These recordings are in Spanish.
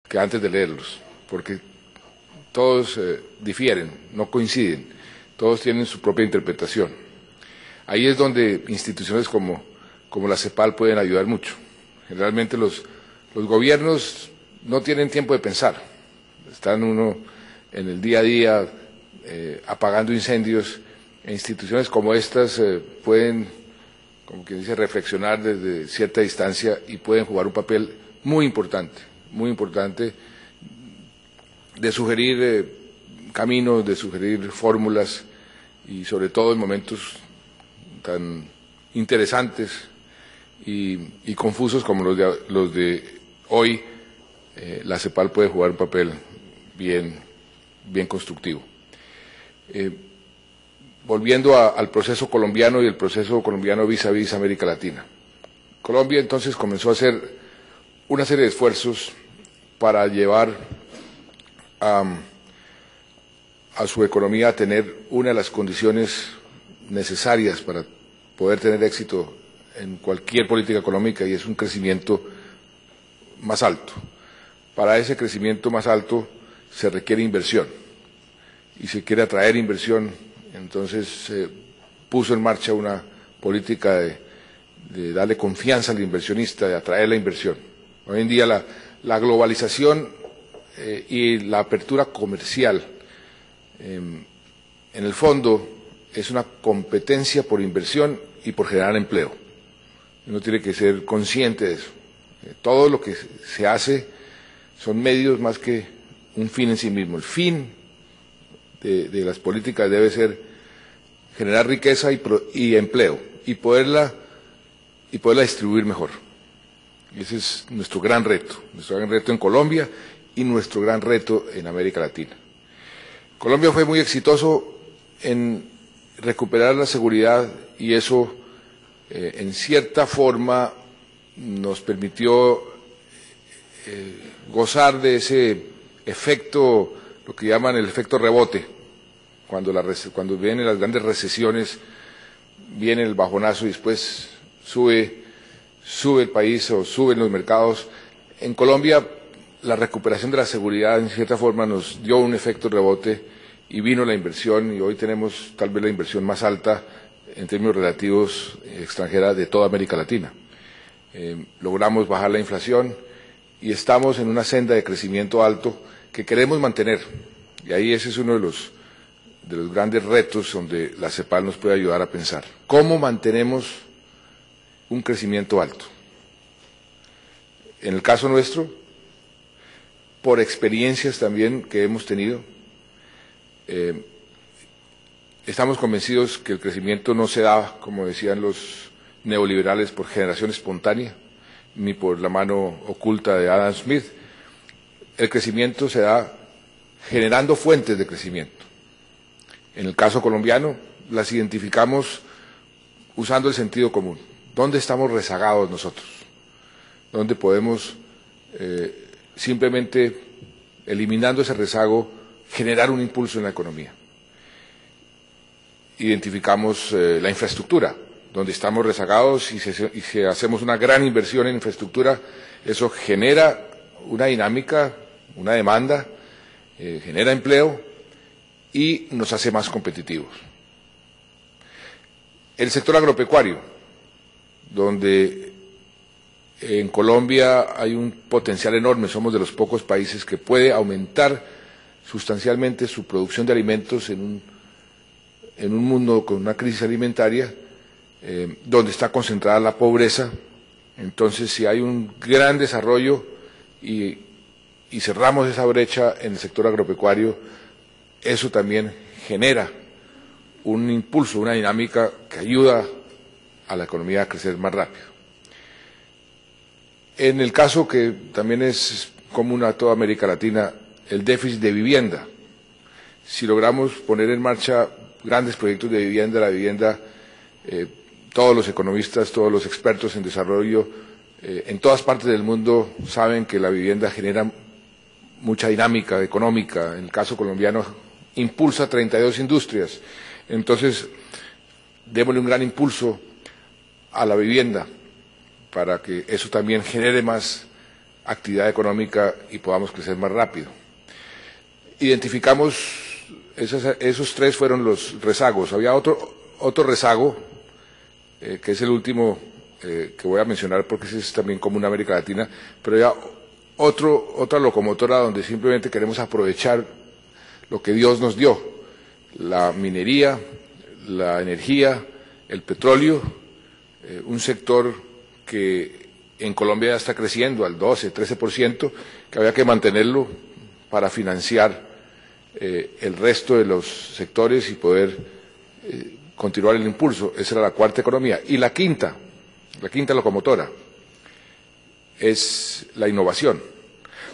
que antes de leerlos, porque todos difieren, no coinciden, todos tienen su propia interpretación. Ahí es donde instituciones como la CEPAL pueden ayudar mucho. Generalmente los gobiernos no tienen tiempo de pensar, están uno en el día a día apagando incendios, e instituciones como estas pueden, como quien dice, reflexionar desde cierta distancia y pueden jugar un papel muy importante de sugerir caminos, de sugerir fórmulas y sobre todo en momentos tan interesantes y confusos como los de hoy, la CEPAL puede jugar un papel bien constructivo. Volviendo al proceso colombiano y el proceso colombiano vis a vis América Latina. Colombia entonces comenzó a hacer una serie de esfuerzos para llevar a su economía a tener una de las condiciones necesarias para poder tener éxito en cualquier política económica, y es un crecimiento más alto. Para ese crecimiento más alto se requiere inversión, y se quiere atraer inversión, entonces se puso en marcha una política de darle confianza al inversionista, de atraer la inversión. Hoy en día la globalización y la apertura comercial, en el fondo, es una competencia por inversión y por generar empleo. Uno tiene que ser consciente de eso. Todo lo que se hace son medios más que un fin en sí mismo. El fin de las políticas debe ser generar riqueza y empleo y poderla distribuir mejor. Y ese es nuestro gran reto en Colombia y nuestro gran reto en América Latina. Colombia fue muy exitoso en recuperar la seguridad y eso en cierta forma nos permitió gozar de ese efecto, lo que llaman el efecto rebote. Cuando vienen las grandes recesiones, viene el bajonazo y después sube el país o suben los mercados. En Colombia, la recuperación de la seguridad en cierta forma nos dio un efecto rebote y vino la inversión, y hoy tenemos tal vez la inversión más alta en términos relativos extranjera de toda América Latina. Logramos bajar la inflación y estamos en una senda de crecimiento alto que queremos mantener, y ahí ese es uno de los grandes retos donde la CEPAL nos puede ayudar a pensar. ¿Cómo mantenemos un crecimiento alto? En el caso nuestro, por experiencias también que hemos tenido, estamos convencidos que el crecimiento no se da, como decían los neoliberales, por generación espontánea, ni por la mano oculta de Adam Smith. El crecimiento se da generando fuentes de crecimiento. En el caso colombiano, las identificamos usando el sentido común. ¿Dónde estamos rezagados nosotros? ¿Dónde podemos simplemente, eliminando ese rezago, generar un impulso en la economía? Identificamos la infraestructura, donde estamos rezagados, y si hacemos una gran inversión en infraestructura, eso genera una dinámica, una demanda, genera empleo y nos hace más competitivos. El sector agropecuario, donde en Colombia hay un potencial enorme, somos de los pocos países que puede aumentar sustancialmente su producción de alimentos en un mundo con una crisis alimentaria, donde está concentrada la pobreza. Entonces, si hay un gran desarrollo y cerramos esa brecha en el sector agropecuario, eso también genera un impulso, una dinámica que ayuda a la economía a crecer más rápido. En el caso que también es común a toda América Latina, el déficit de vivienda. Si logramos poner en marcha grandes proyectos de vivienda, la vivienda, todos los economistas, todos los expertos en desarrollo, en todas partes del mundo saben que la vivienda genera mucha dinámica económica. En el caso colombiano, impulsa 32 industrias. Entonces, démosle un gran impulso a la vivienda para que eso también genere más actividad económica y podamos crecer más rápido. Identificamos, esos tres fueron los rezagos. Había otro rezago, que es el último que voy a mencionar porque ese es también común en América Latina, pero había otra locomotora donde simplemente queremos aprovechar lo que Dios nos dio, la minería, la energía, el petróleo, un sector que en Colombia ya está creciendo al 12, 13%, que había que mantenerlo para financiar el resto de los sectores y poder continuar el impulso. Esa era la cuarta economía. Y la quinta locomotora, es la innovación.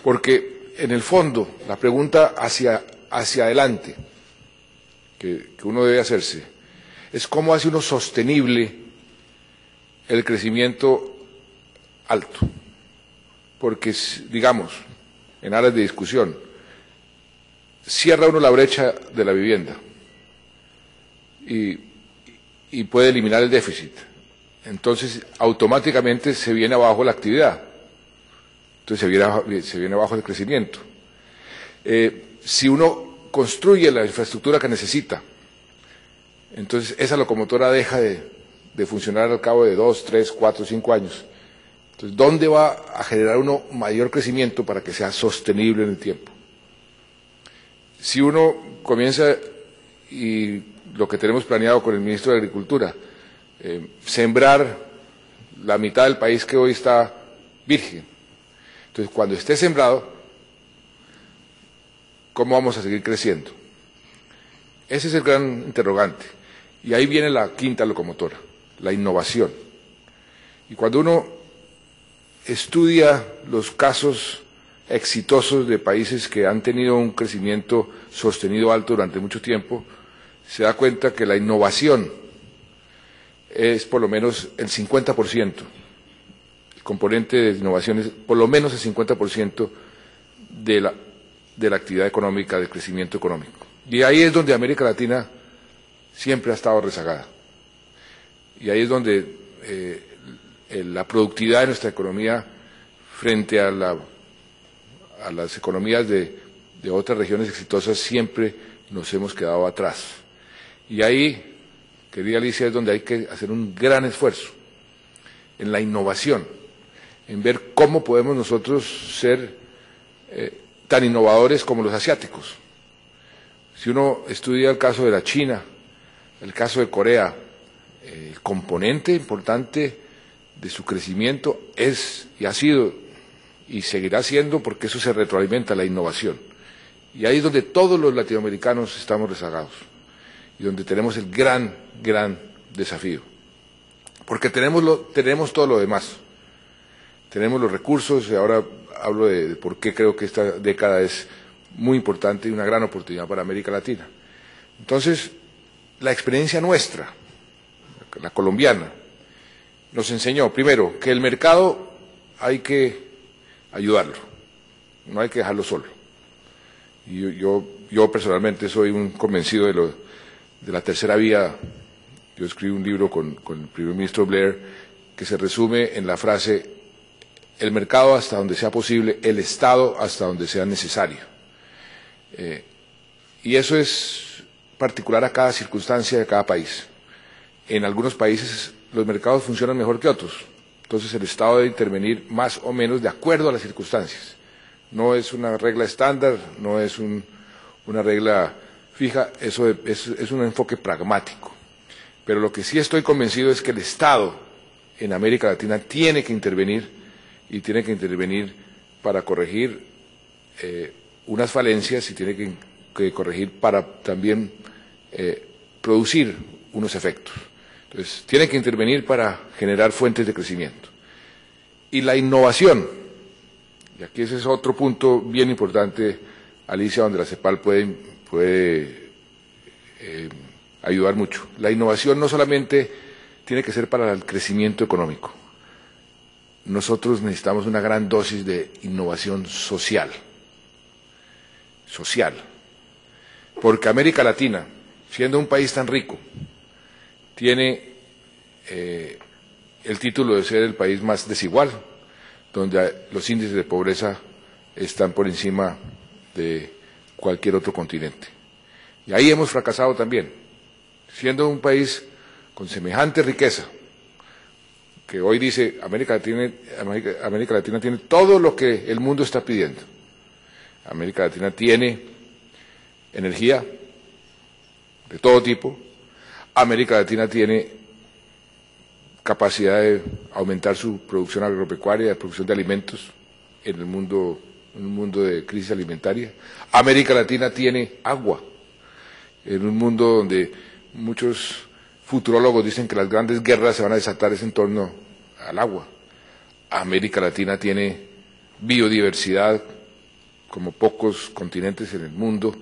Porque en el fondo, la pregunta hacia adelante que uno debe hacerse es cómo hace uno sostenible el crecimiento alto. Porque, digamos, en aras de discusión, cierra uno la brecha de la vivienda y puede eliminar el déficit. Entonces, automáticamente se viene abajo la actividad. Entonces, se viene abajo el crecimiento. Si uno construye la infraestructura que necesita, entonces esa locomotora deja de funcionar al cabo de 2, 3, 4, 5 años. Entonces, ¿dónde va a generar uno mayor crecimiento para que sea sostenible en el tiempo? Si uno comienza, y lo que tenemos planeado con el ministro de Agricultura, sembrar la mitad del país que hoy está virgen. Entonces, cuando esté sembrado, ¿cómo vamos a seguir creciendo? Ese es el gran interrogante. Y ahí viene la quinta locomotora, la innovación. Y cuando uno estudia los casos exitosos de países que han tenido un crecimiento sostenido alto durante mucho tiempo, se da cuenta que la innovación es por lo menos el 50%. El componente de innovación es por lo menos el 50% de la actividad económica, del crecimiento económico. Y ahí es donde América Latina siempre ha estado rezagada. Y ahí es donde la productividad de nuestra economía frente a las economías de otras regiones exitosas siempre nos hemos quedado atrás. Y ahí, querida Alicia, es donde hay que hacer un gran esfuerzo en la innovación, en ver cómo podemos nosotros ser tan innovadores como los asiáticos. Si uno estudia el caso de la China, el caso de Corea, el componente importante de su crecimiento es y ha sido y seguirá siendo, porque eso se retroalimenta, la innovación. Y ahí es donde todos los latinoamericanos estamos rezagados y donde tenemos el gran desafío. Porque tenemos todo lo demás. Tenemos los recursos, y ahora hablo de por qué creo que esta década es muy importante y una gran oportunidad para América Latina. Entonces, la experiencia nuestra, la colombiana, nos enseñó, primero, que el mercado hay que ayudarlo, no hay que dejarlo solo. Y yo personalmente soy un convencido de la tercera vía. Yo escribí un libro con el primer ministro Blair que se resume en la frase: el mercado hasta donde sea posible, el Estado hasta donde sea necesario. Y eso es particular a cada circunstancia de cada país. En algunos países los mercados funcionan mejor que otros, entonces el Estado debe intervenir más o menos de acuerdo a las circunstancias. No es una regla estándar, no es una regla fija, eso es un enfoque pragmático. Pero lo que sí estoy convencido es que el Estado en América Latina tiene que intervenir, y tiene que intervenir para corregir unas falencias, y tiene que corregir para también producir unos efectos. Entonces, tiene que intervenir para generar fuentes de crecimiento. Y la innovación, y aquí ese es otro punto bien importante, Alicia, donde la CEPAL puede ayudar mucho. La innovación no solamente tiene que ser para el crecimiento económico. Nosotros necesitamos una gran dosis de innovación social. Porque América Latina, siendo un país tan rico, tiene el título de ser el país más desigual, donde los índices de pobreza están por encima de cualquier otro continente. Y ahí hemos fracasado también, siendo un país con semejante riqueza, que hoy dice América Latina tiene todo lo que el mundo está pidiendo. América Latina tiene energía de todo tipo. América Latina tiene capacidad de aumentar su producción agropecuaria, de producción de alimentos en un mundo de crisis alimentaria. América Latina tiene agua, en un mundo donde muchos futurólogos dicen que las grandes guerras se van a desatar en torno al agua. América Latina tiene biodiversidad como pocos continentes en el mundo,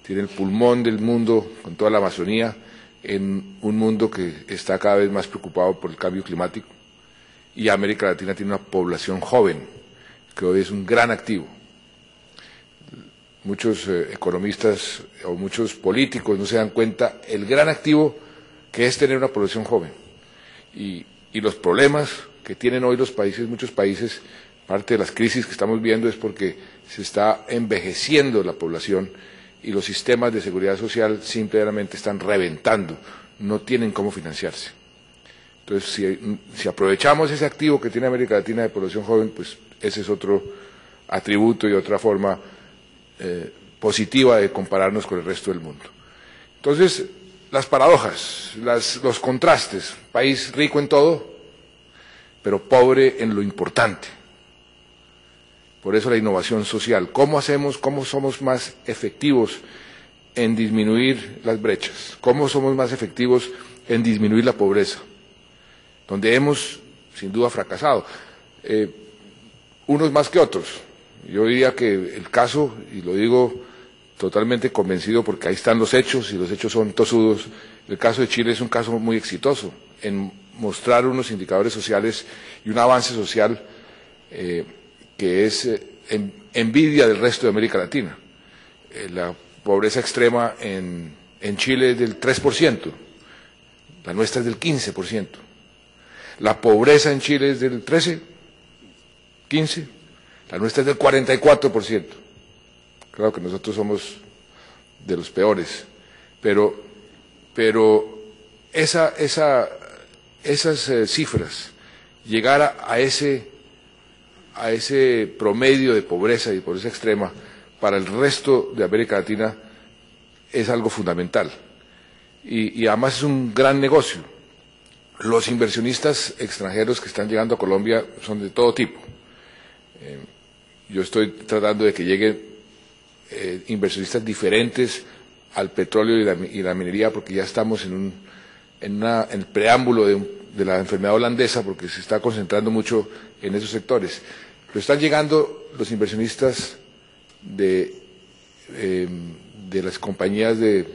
tiene el pulmón del mundo con toda la Amazonía, en un mundo que está cada vez más preocupado por el cambio climático. Y América Latina tiene una población joven, que hoy es un gran activo. Muchos economistas o muchos políticos no se dan cuenta el gran activo que es tener una población joven. Y los problemas que tienen hoy los países, muchos países, parte de las crisis que estamos viendo es porque se está envejeciendo la población y los sistemas de seguridad social simplemente están reventando, no tienen cómo financiarse. Entonces, si aprovechamos ese activo que tiene América Latina de población joven, pues ese es otro atributo y otra forma positiva de compararnos con el resto del mundo. Entonces, las paradojas, los contrastes, país rico en todo, pero pobre en lo importante. Por eso la innovación social. ¿Cómo somos más efectivos en disminuir las brechas? ¿Cómo somos más efectivos en disminuir la pobreza? Donde hemos, sin duda, fracasado. Unos más que otros. Yo diría que el caso, y lo digo totalmente convencido porque ahí están los hechos, y los hechos son tozudos, el caso de Chile es un caso muy exitoso en mostrar unos indicadores sociales y un avance social que es envidia del resto de América Latina. La pobreza extrema en Chile es del 3%, la nuestra es del 15%. La pobreza en Chile es del 13%, 15%, la nuestra es del 44%. Claro que nosotros somos de los peores, pero esas cifras, llegar a ese promedio de pobreza y pobreza extrema para el resto de América Latina es algo fundamental. Y además es un gran negocio. Los inversionistas extranjeros que están llegando a Colombia son de todo tipo. Yo estoy tratando de que lleguen inversionistas diferentes al petróleo y la minería, porque ya estamos en el preámbulo de la enfermedad holandesa, porque se está concentrando mucho en esos sectores. Pero están llegando los inversionistas de las compañías de